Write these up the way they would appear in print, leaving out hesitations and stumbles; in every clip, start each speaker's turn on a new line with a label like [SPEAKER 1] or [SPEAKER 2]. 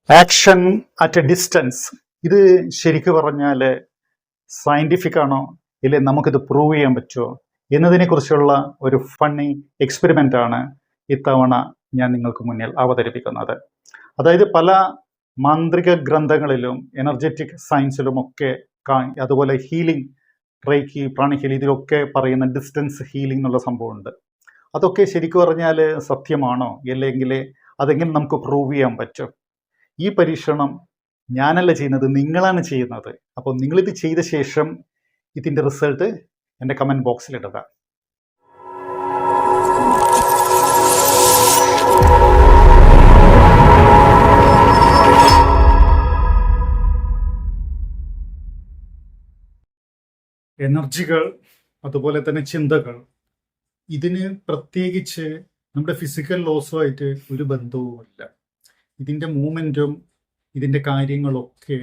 [SPEAKER 1] Action at A distance. ഇത് ശരിക്കും പറഞ്ഞാൽ സയൻറ്റിഫിക് ആണോ ഇല്ലെ നമുക്കിത് പ്രൂവ് ചെയ്യാൻ പറ്റുമോ എന്നതിനെക്കുറിച്ചുള്ള ഒരു ഫണ്ണി എക്സ്പെരിമെൻ്റ് ആണ് ഇത്തവണ ഞാൻ നിങ്ങൾക്ക് മുന്നിൽ അവതരിപ്പിക്കുന്നത്. അതായത് പല മാന്ത്രിക ഗ്രന്ഥങ്ങളിലും എനർജറ്റിക് സയൻസിലുമൊക്കെ അതുപോലെ ഹീലിംഗ്, റേക്കി, പ്രാണിഹീൽ, ഇതിലൊക്കെ പറയുന്ന ഡിസ്റ്റൻസ് ഹീലിംഗ് എന്നുള്ള സംഭവമുണ്ട്. അതൊക്കെ ശരിക്കും പറഞ്ഞാൽ സത്യമാണോ അല്ലെങ്കിൽ അതെങ്ങനെ നമുക്ക് പ്രൂവ് ചെയ്യാൻ പറ്റും? ഈ പരീക്ഷണം ഞാനല്ല ചെയ്യുന്നത്, നിങ്ങളാണ് ചെയ്യുന്നത്. അപ്പോൾ നിങ്ങളിത് ചെയ്ത ശേഷം ഇതിൻ്റെ റിസൾട്ട് എൻ്റെ കമൻറ്റ് ബോക്സിലിടുക. എനർജികൾ അതുപോലെ തന്നെ ചിന്തകൾ, ഇതിന് പ്രത്യേകിച്ച് നമ്മുടെ ഫിസിക്കൽ ലോസുമായിട്ട് ഒരു ബന്ധവുമില്ല. ഇതിൻ്റെ മൂവ്മെൻറ്റും ഇതിൻ്റെ കാര്യങ്ങളൊക്കെ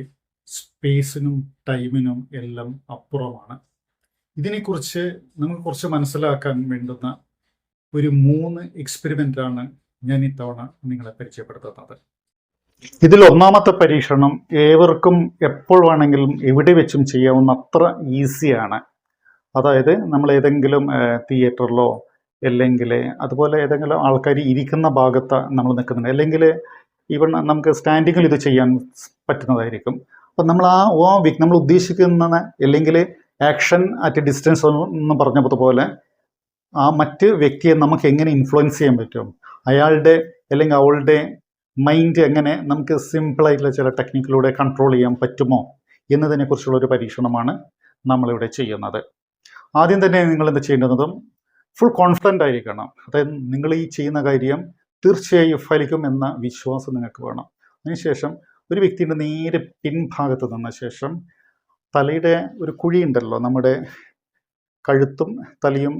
[SPEAKER 1] സ്പേസിനും ടൈമിനും എല്ലാം അപ്പുറമാണ്. ഇതിനെക്കുറിച്ച് നമുക്ക് കുറച്ച് മനസ്സിലാക്കാൻ വേണ്ടുന്ന ഒരു 3 എക്സ്പെരിമെൻ്റാണ് ഞാൻ ഇത്തവണ നിങ്ങളെ പരിചയപ്പെടുത്തുന്നത്. ഇതിൽ ഒന്നാമത്തെ പരീക്ഷണം ഏവർക്കും എപ്പോൾ വേണമെങ്കിലും എവിടെ വെച്ചും ചെയ്യാവുന്ന അത്ര ഈസിയാണ്. അതായത് നമ്മൾ ഏതെങ്കിലും തിയേറ്ററിലോ അല്ലെങ്കിൽ അതുപോലെ ഏതെങ്കിലും ആൾക്കാർ ഇരിക്കുന്ന ഭാഗത്ത് നമ്മൾ നിൽക്കുന്നുണ്ട്, അല്ലെങ്കിൽ ഈവൺ നമുക്ക് സ്റ്റാൻഡിങ്ങിൽ ഇത് ചെയ്യാൻ പറ്റുന്നതായിരിക്കും. അപ്പം നമ്മൾ നമ്മൾ ഉദ്ദേശിക്കുന്ന അല്ലെങ്കിൽ ആക്ഷൻ അറ്റ് ഡിസ്റ്റൻസ് എന്ന് പറഞ്ഞതുപോലെ ആ മറ്റ് വ്യക്തിയെ നമുക്ക് എങ്ങനെ ഇൻഫ്ലുവൻസ് ചെയ്യാൻ പറ്റും, അയാളുടെ അല്ലെങ്കിൽ അവളുടെ മൈൻഡ് എങ്ങനെ നമുക്ക് സിമ്പിളായിട്ടുള്ള ചില ടെക്നിക്കിലൂടെ കൺട്രോൾ ചെയ്യാൻ പറ്റുമോ എന്നതിനെക്കുറിച്ചുള്ളൊരു പരീക്ഷണമാണ് നമ്മളിവിടെ ചെയ്യുന്നത്. ആദ്യം തന്നെ നിങ്ങൾ എന്ത് ചെയ്യേണ്ടതും ഫുൾ കോൺഫിഡൻ്റ് ആയിരിക്കണം. അതായത് നിങ്ങൾ ഈ ചെയ്യുന്ന കാര്യം തീർച്ചയായും ഫലിക്കും എന്ന വിശ്വാസം നിങ്ങൾക്ക് വേണം. അതിനുശേഷം ഒരു വ്യക്തിയുടെ നേരെ പിൻഭാഗത്ത് നിന്ന ശേഷം തലയുടെ ഒരു കുഴിയുണ്ടല്ലോ, നമ്മുടെ കഴുത്തും തലയും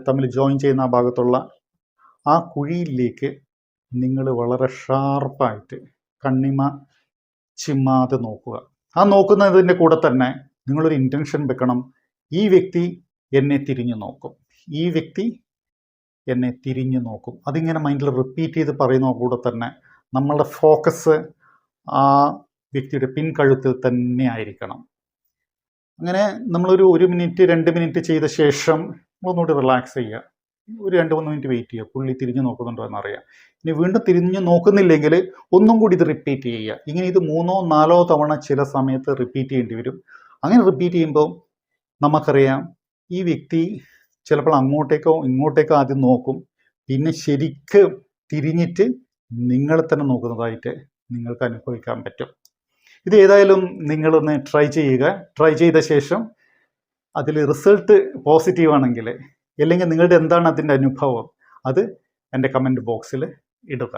[SPEAKER 1] തമ്മിൽ ജോയിൻ ചെയ്യുന്ന ആ ഭാഗത്തുള്ള ആ കുഴിയിലേക്ക് നിങ്ങൾ വളരെ ഷാർപ്പായിട്ട് കണ്ണിമ ചിമ്മാതെ നോക്കുക. ആ നോക്കുന്നതിൻ്റെ കൂടെ തന്നെ നിങ്ങളൊരു ഇൻറ്റൻഷൻ വെക്കണം, ഈ വ്യക്തി എന്നെ തിരിഞ്ഞു നോക്കും, ഈ വ്യക്തി എന്നെ തിരിഞ്ഞു നോക്കും. അതിങ്ങനെ മൈൻഡിൽ റിപ്പീറ്റ് ചെയ്ത് പറയുന്ന കൂടെ തന്നെ നമ്മളുടെ ഫോക്കസ് ആ വ്യക്തിയുടെ പിൻകഴുത്തിൽ തന്നെ ആയിരിക്കണം. അങ്ങനെ നമ്മളൊരു 1 മിനിറ്റ് 2 മിനിറ്റ് ചെയ്ത ശേഷം ഒന്നുകൂടി റിലാക്സ് ചെയ്യുക. ഒരു 2-3 മിനിറ്റ് വെയിറ്റ് ചെയ്യുക, പുള്ളി തിരിഞ്ഞു നോക്കുന്നുണ്ടോ എന്നറിയാം. ഇനി വീണ്ടും തിരിഞ്ഞു നോക്കുന്നില്ലെങ്കിൽ ഒന്നും കൂടി ഇത് റിപ്പീറ്റ് ചെയ്യുക. ഇങ്ങനെ ഇത് 3-4 തവണ ചില സമയത്ത് റിപ്പീറ്റ് ചെയ്യേണ്ടി വരും. അങ്ങനെ റിപ്പീറ്റ് ചെയ്യുമ്പോൾ നമുക്കറിയാം ഈ വ്യക്തി ചിലപ്പോൾ അങ്ങോട്ടേക്കോ ഇങ്ങോട്ടേക്കോ ആദ്യം നോക്കും, പിന്നെ ശരിക്ക് തിരിഞ്ഞിട്ട് നിങ്ങളെ തന്നെ നോക്കുന്നതായിട്ട് നിങ്ങൾക്ക് അനുഭവിക്കാൻ പറ്റും. ഇത് ഏതായാലും നിങ്ങളൊന്ന് ട്രൈ ചെയ്യുക. ട്രൈ ചെയ്ത ശേഷം അതിൽ റിസൾട്ട് പോസിറ്റീവ് ആണെങ്കിൽ അല്ലെങ്കിൽ നിങ്ങളുടെ എന്താണ് അതിൻ്റെ അനുഭവം അത് എൻ്റെ കമൻറ്റ് ബോക്സിൽ ഇടുക.